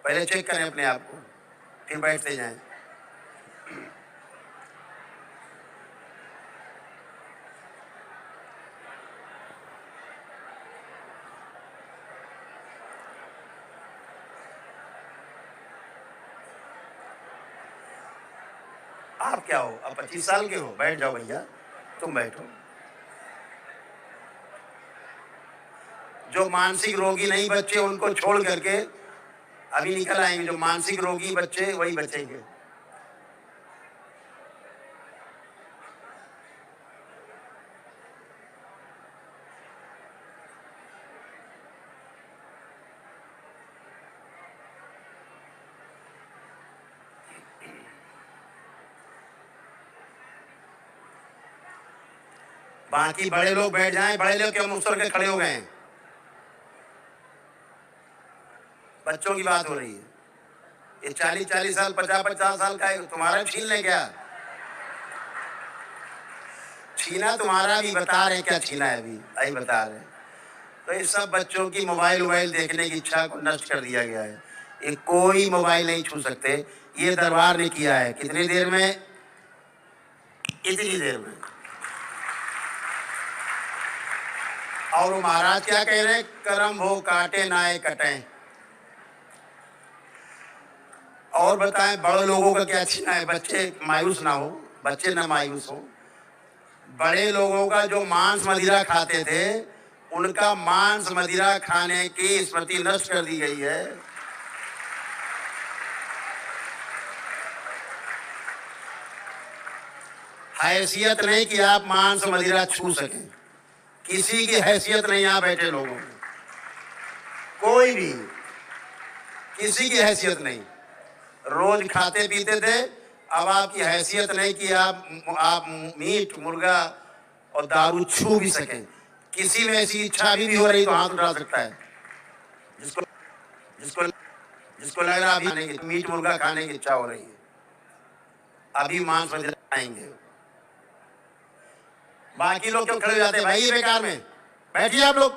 पहले चेक करें अपने आप को, फिर बैठते जाएं। आप क्या हो, अब 25 साल के हो, बैठ जाओ भैया, तुम बैठो। जो मानसिक रोगी नहीं बच्चे उनको छोड़ करके अभी निकल आएंगे, जो मानसिक रोगी बच्चे वही बचेंगे। बाकी बड़े लोग बैठ जाएं, बड़े लोग क्यों मुझ के खड़े हो गए हैं? बच्चों की बात हो रही है। ये 40-40 साल 50-50 साल का है, तुम्हारा छीन ले क्या? छीना तुम्हारा भी, बता रहे क्या छीना है अभी, अभी बता रहे हैं। तो इस सब बच्चों की मोबाइल देखने की इच्छा को नष्ट कर दिया गया है। ये कोई मोबाइल नहीं छू सकते। ये दरबार ने किया है। कितनी देर में? इतनी देर में। और वो महाराज क्या कह रहे हैं? करम हो काटे नाए कटे। और बताएं बड़े लोगों का क्या छीना है? बच्चे मायूस ना हो, बच्चे ना मायूस हो। बड़े लोगों का जो मांस मदिरा खाते थे, उनका मांस मदिरा खाने की स्मृति नष्ट कर दी गई है। हैसियत नहीं कि आप मांस मदिरा छू सकें। किसी की हैसियत नहीं यहाँ बैठे लोगों में, कोई भी किसी की हैसियत नहीं। रोज खाते पीते थे, अब आपकी हैसियत नहीं कि आप मीट मुर्गा और दारू छू भी सकें। किसी में ऐसी इच्छा अभी भी हो रही तो हाथ उठा सकता है। जिसको जिसको जिसको लग रहा अभी मीट मुर्गा खाने की इच्छा हो रही है, अभी मांस मदिरा खाएंगे। बाकी लोग क्यों खड़े हो जाते हैं भाई? ये बेकार में बैठिए आप लोग।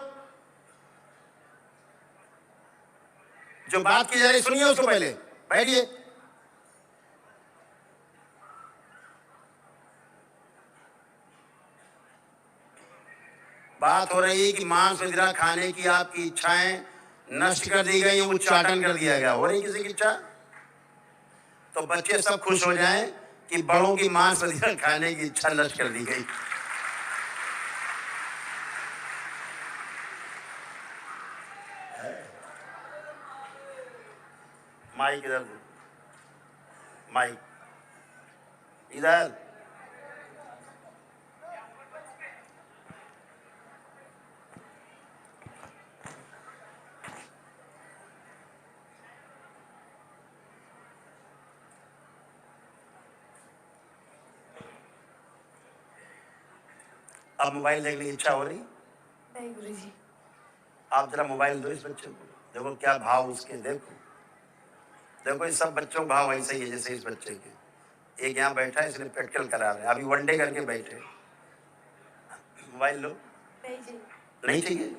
जो बात की जा रही सुनिए उसको, पहले बैठिए। बात हो रही है कि मांस मदिरा खाने की आपकी इच्छाएं नष्ट कर दी गई, उच्चाटन कर दिया गया। हो रही किसी की इच्छा? तो बच्चे सब खुश हो जाएं कि बड़ों की मांस मदिरा खाने की इच्छा नष्ट कर दी गई। माइक इधर दो, माइक इधर। अब मोबाइल देखने की इच्छा हो रही? नहीं गुरुजी। आप जरा मोबाइल दो इस बच्चे को, देखो क्या भाव उसके। देखो इस सब बच्चों का भाव ऐसे ही है जैसे इस बच्चे के। एक यहाँ बैठा है, इसने प्रैक्टिकल करा रहे हैं, अभी वनडे करके बैठे। मोबाइल लो। नहीं चाहिए।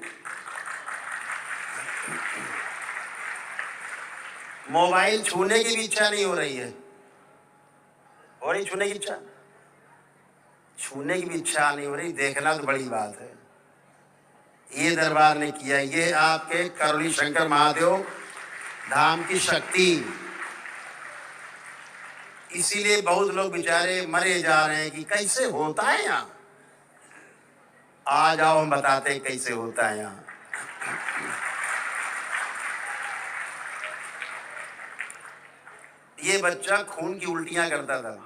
मोबाइल छूने की भी इच्छा नहीं हो रही है। हो रही छूने की इच्छा? छूने की भी इच्छा नहीं हो रही, देखना तो बड़ी बात है। ये दरबार ने किया। ये आपके करुणी शंकर महादेव धाम की शक्ति। इसीलिए बहुत लोग बेचारे मरे जा रहे हैं कि कैसे होता है यहाँ। आ जाओ हम बताते हैं कैसे होता है यहाँ। ये बच्चा खून की उल्टियां करता था।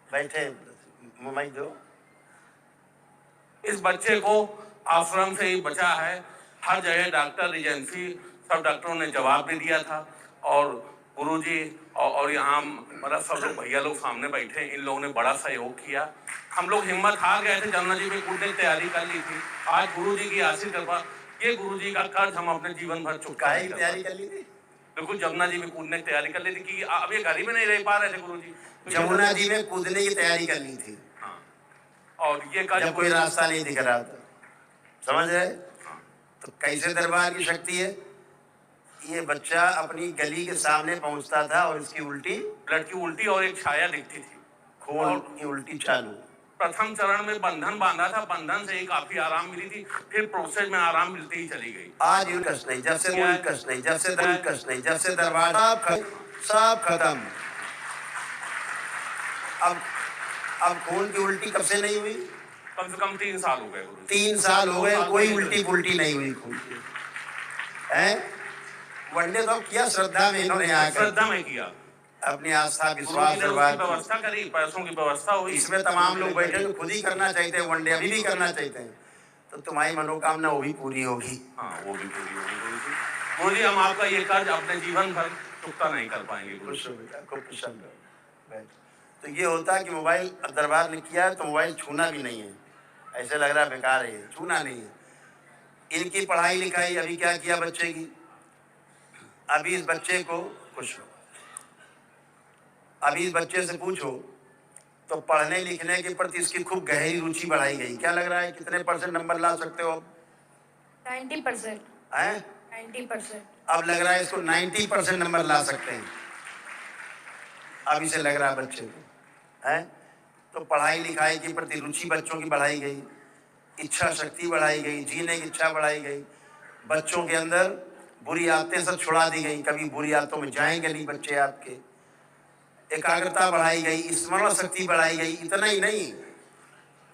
बैठे, मोबाइल दो। इस बच्चे को आश्रम से ही बचा है। हर जगह डॉक्टर एजेंसी सब डॉक्टरों ने जवाब दे दिया था। और गुरुजी और यहाँ मतलब सब लोग भैया लोग सामने बैठे, इन लोगों ने बड़ा सहयोग किया। हम लोग हिम्मत हार गए थे, जमुना जी में कूदने की तैयारी कर ली थी। आज गुरुजी की आशीष कृपा, ये गुरुजी का कर्ज हम अपने जीवन भर चुका की तैयारी कर ली थी। बिल्कुल जमुना जी में कूदने की तैयारी कर ली थी कि अब ये घर ही में नहीं रह पा रहे थे गुरुजी। जमुना जी में कूदने की तैयारी कर ली थी। हाँ, और ये जब कोई रास्ता नहीं दिख रहा था, समझ रहे? तो कैसे दरबार की शक्ति है। ये बच्चा अपनी गली के सामने पहुंचता था और इसकी उल्टी, ब्लड की उल्टी और एक छाया दिखती थी, खून की उल्टी चालू। प्रथम चरण में बंधन बांधा था, बंधन से ही काफी आराम मिली थी, फिर प्रोसेस में आराम मिलती ही चली गई। आज ये कष्ट नहीं, जब से कोई कष्ट नहीं, जब से कोई कष्ट नहीं, जब से दरबार सब खत्म। अब खून की उल्टी कब से नहीं हुई? कम से कम 3 साल हो गए गुरु। 3 साल हो गए, कोई उल्टी पुल्टी नहीं हुई खून की। वनडे तो किया श्रद्धा में, इन्होंने श्रद्धा में किया, अपनी आस्था विश्वास व्यवस्था करी, पैसों की व्यवस्था हुई। इसमें तमाम लोग बैठे तो खुद ही करना चाहते हैं, वनडे अभी भी करना चाहते हैं। तो तुम्हारी मनोकामना वो भी पूरी होगी। हाँ, वो भी पूरी होगी गुरुजी। गुरुजी हम आपका ये कर्ज अपने जीवन भर चुकता नहीं कर पाएंगे गुरुजी। तो ये होता है कि मोबाइल दरबार ने किया है तो मोबाइल छूना भी नहीं है। ऐसे लग रहा है बेकार है, छूना नहीं है। इनकी पढ़ाई लिखाई अभी क्या किया बच्चे की, अभी इस बच्चे को कुछ, अभी इस बच्चे से पूछो तो पढ़ने लिखने के प्रति इसकी खूब गहरी रुचि बढ़ाई गई। क्या लग रहा है कितने % नंबर ला सकते हो? 90%। हैं? 90%। अब लग रहा है इसको 90% नंबर ला सकते हैं, अभी से लग रहा है बच्चे को। है तो पढ़ाई लिखाई के प्रति रुचि बच्चों की बढ़ाई गई, इच्छा शक्ति बढ़ाई गई, जीने की इच्छा बढ़ाई गई, बच्चों के अंदर बुरी आदतें सब छुड़ा दी गई, कभी बुरी आदतों में जाएंगे नहीं बच्चे आपके। एकाग्रता बढ़ाई गई, स्मरण शक्ति बढ़ाई गई। इतना ही नहीं,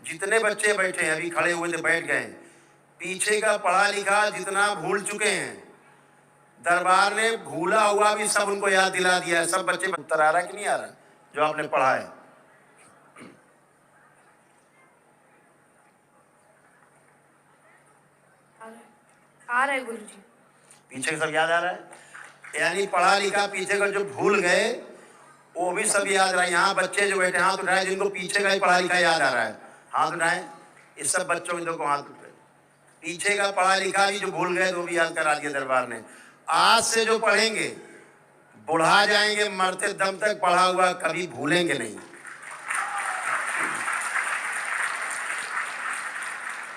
जितने बच्चे बैठे हैं अभी खड़े हुए थे बैठ गए, पीछे का पढ़ा लिखा जितना भूल चुके हैं, दरबार ने भूला हुआ भी सब उनको याद दिला दिया है। सब बच्चे उत्तर आ रहा कि नहीं आ रहा जो आपने पढ़ा है? आ रहे गुरुजी। पीछे का सब याद आ रहा है, यानी पढ़ा लिखा पीछे का जो भूल गए वो भी सब याद रहा है। यहाँ बच्चे जो बैठे हाथ उठाए जिनको पीछे का ही पढ़ा लिखा याद आ रहा है, हाथ उठाए। इस सब बच्चों को हाथ उठाए, पीछे का पढ़ा लिखा भी जो भूल गए तो भी याद करा दिया दरबार ने। आज से जो पढ़ेंगे बुढ़ा जाएंगे, मरते दम तक पढ़ा हुआ कभी भूलेंगे नहीं।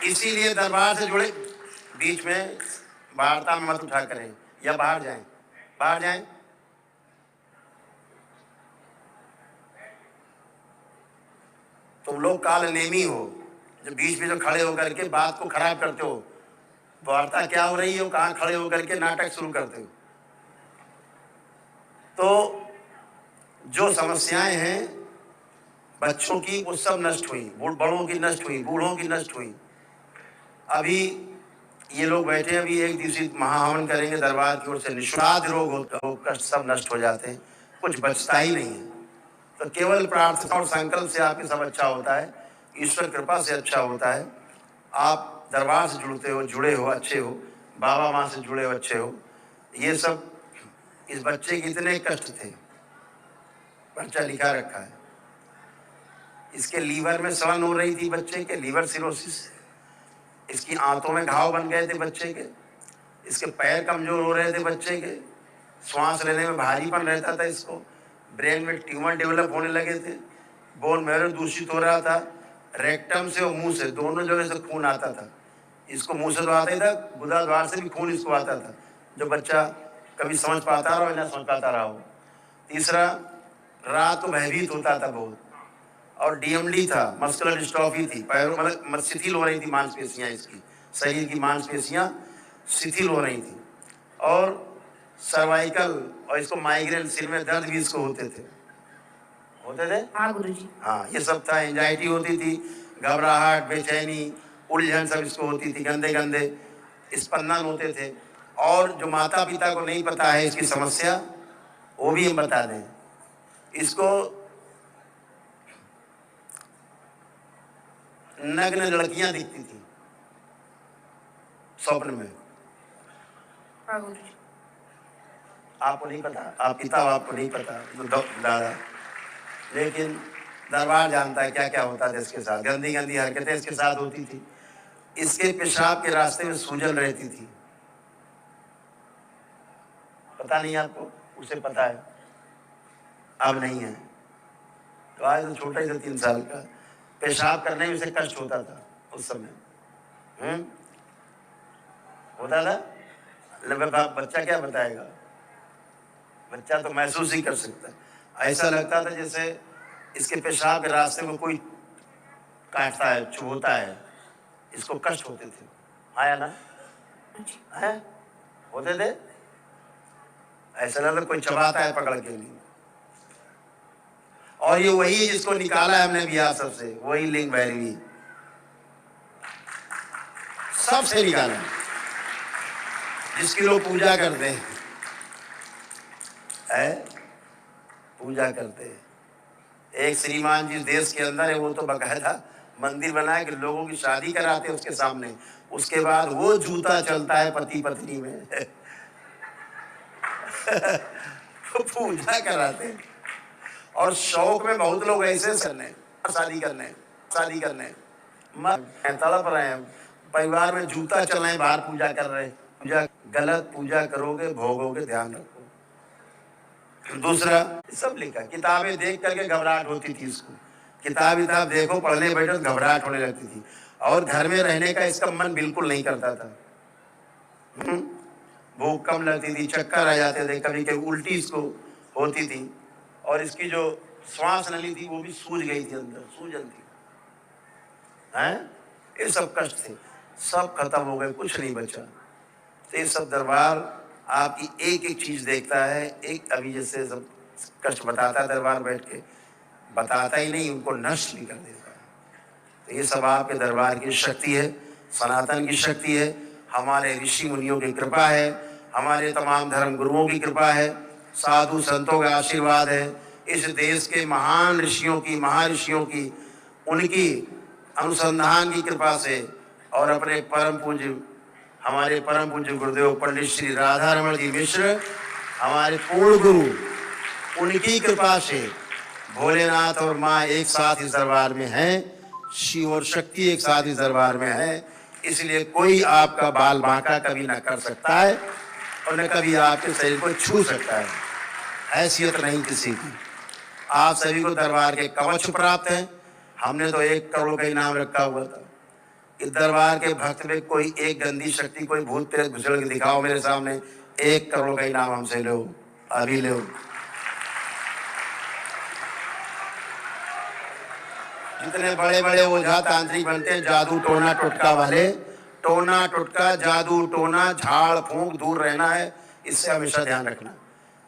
इसीलिए दरबार से जुड़े, बीच में वार्ता में मत उठा करें या बाहर जाएं, बाहर जाएं। तुम लोग काल नेमी हो, जो बीच में जो खड़े होकर के बात को खराब करते हो। वार्ता क्या हो रही है, कहाँ खड़े होकर के नाटक शुरू करते हो। तो जो समस्याएं हैं बच्चों की वो सब नष्ट हुई, बड़ों की नष्ट हुई, बूढ़ों की नष्ट हुई। अभी ये लोग बैठे, अभी एक दिवसीय महाहवन करेंगे दरबार की ओर से। निषाद रोग कष्ट सब नष्ट हो जाते हैं, कुछ बचता ही नहीं है। तो केवल प्रार्थना और संकल्प से आपके सब अच्छा होता है, ईश्वर कृपा से अच्छा होता है। आप दरबार से जुड़ते हो, जुड़े हो, अच्छे हो, बाबा माँ से जुड़े हो, अच्छे हो। ये सब इस बच्चे के इतने कष्ट थे, पर्चा लिखा रखा है। इसके लीवर में सड़न हो रही थी बच्चे के, लीवर सिरोसिस। इसकी आंतों में घाव बन गए थे बच्चे के, इसके पैर कमजोर हो रहे थे बच्चे के, श्वास लेने में भारीपन रहता था इसको, ब्रेन में ट्यूमर डेवलप होने लगे थे, बोन मैरो दूषित हो रहा था, रेक्टम से और मुंह से दोनों जगह से खून आता था। इसको मुंह से तो आता ही था, गुदा द्वार से भी खून इसको आता था, जो बच्चा कभी समझ पाता रहा हो या समझ पाता रहा हो। तीसरा, रात को भयभीत होता था बहुत, और डीएमडी था, मस्कुलर डिस्ट्रॉफी थी, पैरों मतलब शिथिल हो रही थी मांसपेशियां, इसकी शरीर की मांसपेशियां शिथिल हो रही थी, और सर्वाइकल और इसको माइग्रेन, सिर में दर्द भी इसको होते थे। हाँ गुरुजी। हाँ, ये सब था। एंजाइटी होती थी, घबराहट, बेचैनी, उलझन सब इसको होती थी, गंदे गंदे स्पंदन होते थे। और जो माता पिता को नहीं पता है इसकी समस्या, वो भी हम बता दें। इसको नग्न लड़कियां दिखती थी स्वप्न में। हाँ गुरुजी। आपको नहीं पता, आप पिता आपको नहीं पता, दादा, लेकिन दरबार जानता है क्या क्या होता था इसके साथ। गंदी गंदी हरकतें इसके साथ होती थी। इसके पेशाब के रास्ते में सूजन रहती थी। पता नहीं आपको, उसे पता है, अब नहीं है। तो आज तो छोटा ही था, 3 साल का। पेशाब करने में उसे कष्ट होता था उस समय। होता था। बच्चा क्या बताएगा, बच्चा तो महसूस ही कर सकता है। ऐसा लगता था जैसे इसके पेशाब के रास्ते में कोई काटता है, चुभोता है, इसको कष्ट होते थे। आया ना, है होते थे। ऐसा लगता कोई चबाता है पकड़ के नहीं। और ये वही है जिसको निकाला है हमने बिहार सबसे, वही लिंग भैरवी सबसे निकाला, जिसकी लोग पूजा करते हैं, पूजा करते हैं। एक श्रीमान जिस देश के अंदर है, वो तो बकायदा मंदिर बनाए कि लोगों की शादी कराते हैं उसके सामने, उसके बाद वो जूता चलता है पति पत्नी में। पूजा कराते हैं। और शौक में बहुत लोग ऐसे शादी करने तड़प रहे हैं, परिवार में जूता चलाएं, बाहर पूजा कर रहे हैं। पूजा गलत पूजा करोगे, भोगोगे, ध्यान रखो। दूसरा सब लिखा, किताबें देख करके घबराहट होती थी इसको, किताब देखो, पढ़ने बैठो तो घबराहट होने लगती थी, और घर में रहने का इसका मन बिल्कुल नहीं करता था। भूख कम लगती थी, चक्कर आ जाते थे, कभी कभी उल्टी इसको होती थी, और इसकी जो श्वास नली थी वो भी सूज गई थी, अंदर सूजन थी। हैं ये सब कष्ट थे, सब खत्म हो गए, कुछ नहीं बचा। तो ये सब दरबार आपकी एक एक चीज देखता है। एक अभी जैसे सब कष्ट बताता है दरबार बैठ के, बताता ही नहीं, उनको नष्ट भी कर देता है। तो ये सब आपके दरबार की शक्ति है, सनातन की शक्ति है, हमारे ऋषि मुनियों की कृपा है, हमारे तमाम धर्म गुरुओं की कृपा है, साधु संतों का आशीर्वाद है, इस देश के महान ऋषियों की, महर्षियों की, उनकी अनुसंधान की कृपा से, और अपने परम पूज्य, हमारे परम पूज्य गुरुदेव पंडित श्री राधा रमण जी मिश्र, हमारे पूर्ण गुरु, उनकी कृपा से भोलेनाथ और माँ एक साथ इस दरबार में हैं, शिव और शक्ति एक साथ इस दरबार में है। इसलिए कोई आपका बाल बांका कभी न कर सकता है, और न कभी आपके शरीर को छू सकता है, हैसियत नहीं किसी की। आप सभी को दरबार के कवच प्राप्त हैं। हमने तो 1 करोड़ का इनाम रखा हुआ था। इस दरबार के भक्त में कोई एक गंदी शक्ति, कोई भूत प्रेत घुसड़ के दिखाओ मेरे सामने, 1 करोड़ का इनाम हमसे लो, अभी लो। जितने बड़े बड़े ओझा तांत्रिक बनते हैं, जादू टोना टोटका वाले, टोना टोटका, जादू टोना, झाड़ फूंक, दूर रहना है, इससे हमेशा ध्यान रखना।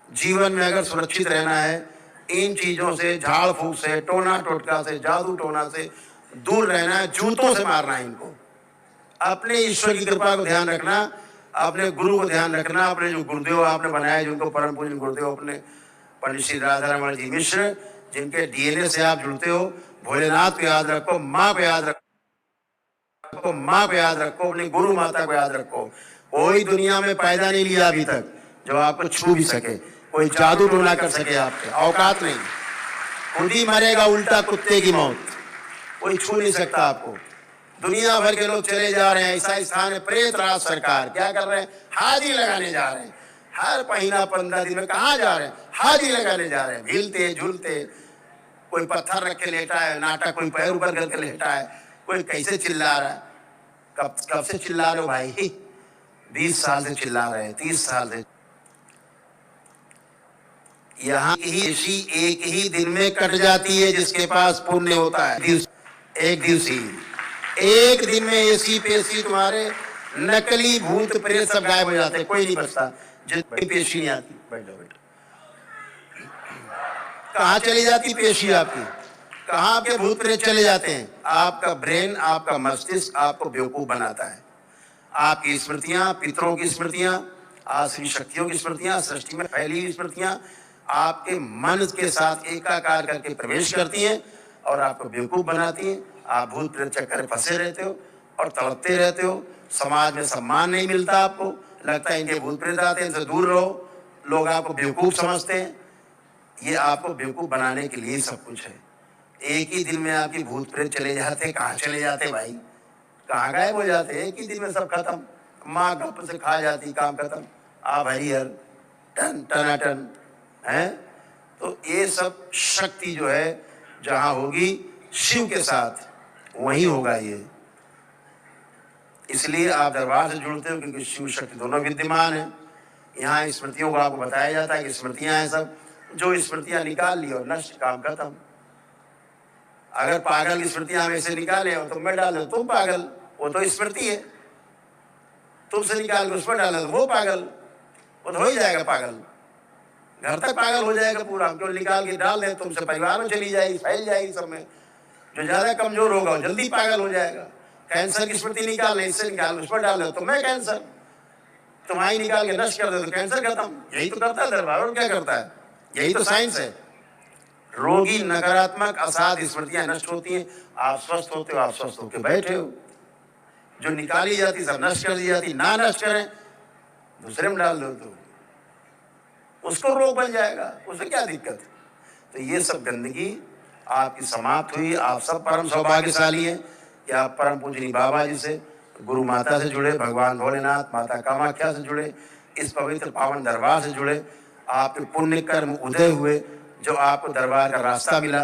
जीवन में अगर सुरक्षित रहना है, इन चीजों से, झाड़ फूंक से, टोना टोटका से, जादू टोना से दूर रहना है, जूतों से मारना है इनको। अपने ईश्वर की कृपा को ध्यान रखना, अपने गुरु को ध्यान रखना, अपने जो गुरुदेव आपने बनाए, जिनको परम पूज्य गुरुदेव अपने पंडित श्री राधा रमण जी मिश्र, जिनके डीएनए से आप जुड़ते हो, भोलेनाथ को याद रखो, माँ को याद रखो, माँ को याद रखो, अपनी गुरु माता को याद रखो। कोई दुनिया में पैदा नहीं लिया अभी तक जो आपको छू भी सके, कोई जादू टोना कर सके, आपके औकात नहीं, खुद ही मरेगा उल्टा कुत्ते की मौत, कोई छू नहीं सकता आपको। दुनिया भर के लोग चले जा रहे हैं, ऐसा स्थान है, प्रेत राज सरकार क्या कर रहे हैं, हाजिरी लगाने जा रहे हैं, हर महीना 15 दिन में कहाँ जा रहे हैं, हाजिरी लगाने जा रहे हैं, हिलते झूलते, कोई पत्थर रख के लेटा है नाटा, कोई पैर ऊपर करके लेटा है, कोई कैसे चिल्ला रहा है। कब से चिल्ला रहे हो भाई? 20 साल से चिल्ला रहे हैं, 30 साल से। यहाँ ही ऋषि एक ही दिन में कट जाती है, जिसके पास पुण्य होता है, एक दिवसीय, एक दिन में ऐसी पेशी तुम्हारे नकली भूत प्रेत सब गायब हो जाते हैं, कोई नहीं बचता, जितनी पेशी नहीं आती। बैठो बैठो, कहाँ चली जाती पेशी आपकी, कहाँ आपके भूत प्रेत चले जाते हैं? आपका ब्रेन, आपका मस्तिष्क आपको बेवकूफ बनाता है। आपकी स्मृतियां, पितरों की स्मृतियां, आसुरी शक्तियों की स्मृतियां, सृष्टि में फैली हुई स्मृतियां आपके मन के साथ एकाकार करके प्रवेश करती हैं और आपको बेवकूफ बनाती हैं। आप भूत प्रेत चक्कर में फंसे रहते हो और तड़पते रहते हो। समाज में सम्मान नहीं मिलता, आपको लगता है इनके भूत प्रेत आते हैं, इनसे दूर रहो, लोग आपको बेवकूफ समझते हैं। ये आपको बेवकूफ बनाने के लिए सब कुछ है। एक ही दिन में आपके भूत प्रेत चले जाते, कहाँ चले जाते भाई, कहाँ गायब हो जाते? एक ही दिन में सब खत्म, माँ गप से खा जाती, काम खत्म, आप हरिहर टन टनाटन है। तो ये सब शक्ति जो है जहाँ होगी शिव के साथ, वहीं होगा ये। इसलिए आप दरबार से जुड़ते हो, क्योंकि शिव शक्ति दोनों विद्यमान है। यहाँ स्मृतियों को आपको बताया जाता है कि स्मृतियां हैं सब, जो स्मृतियां निकाल ली और नष्ट, काम खत्म। अगर पागल की स्मृतियां हमें से निकाले और तुम में डालो, तुम पागल, वो तो स्मृति है, तुमसे निकाल कर उस पर डालो वो पागल, वो तो हो ही जाएगा पागल, घर तक पागल हो जाएगा पूरा। हम केवल निकाल के डाल दें, तुमसे परिवार में चली जाएगी, फैल जाएगी सब में। जो ज्यादा कमजोर होगा वो जल्दी पागल हो जाएगा। कैंसर की स्मृति निकालने, इससे निकाल उस पर डाल दो, तो मैं कैंसर, तुम्हारी निकाल के नष्ट कर दो तो कैंसर खत्म। यही तो करता है दरबार, और क्या करता है? यही तो साइंस है। रोगी नकारात्मक असाध स्मृतियां नष्ट होती हैं, आप स्वस्थ होते हो, आप स्वस्थ होकर बैठे हो। जो निकाली जाती सब नष्ट कर दी जाती, ना नष्ट करें दूसरे में डाल दो तो उसको रोग बन जाएगा, उसे क्या दिक्कत? तो ये सब गंदगी आपकी समाप्त हुई। आप सब परम सौभाग्यशाली हैं, कि आप परम पूजनीय बाबा जी से, गुरु माता से जुड़े, भगवान भोलेनाथ, माता कामाख्या से जुड़े, इस पवित्र पावन दरबार से जुड़े, आपके पुण्य कर्म उदय हुए, जो आपको दरबार का रास्ता मिला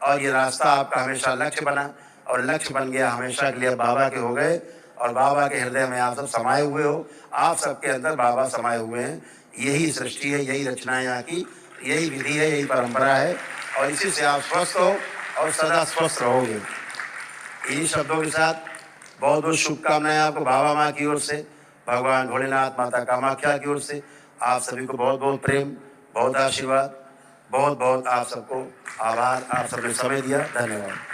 और ये रास्ता आपका हमेशा लक्ष्य बना और लक्ष्य बन गया, हमेशा के लिए बाबा के हो गए और बाबा के हृदय में आप सब समाये हुए हो। आप सबके अंदर बाबा समाये हुए हैं। यही सृष्टि है, यही रचना है यहाँ की, यही विधि है, यही परंपरा है और इसी से आप स्वस्थ हो और सदा स्वस्थ रहोगे। इन्हीं शब्दों के साथ बहुत बहुत शुभकामनाएं आपको बाबा माँ की ओर से, भगवान भोलेनाथ, माता कामाख्या की ओर से। आप सभी को बहुत बहुत प्रेम, बहुत आशीर्वाद, बहुत बहुत आप सबको आभार। आप सबने समय दिया, धन्यवाद।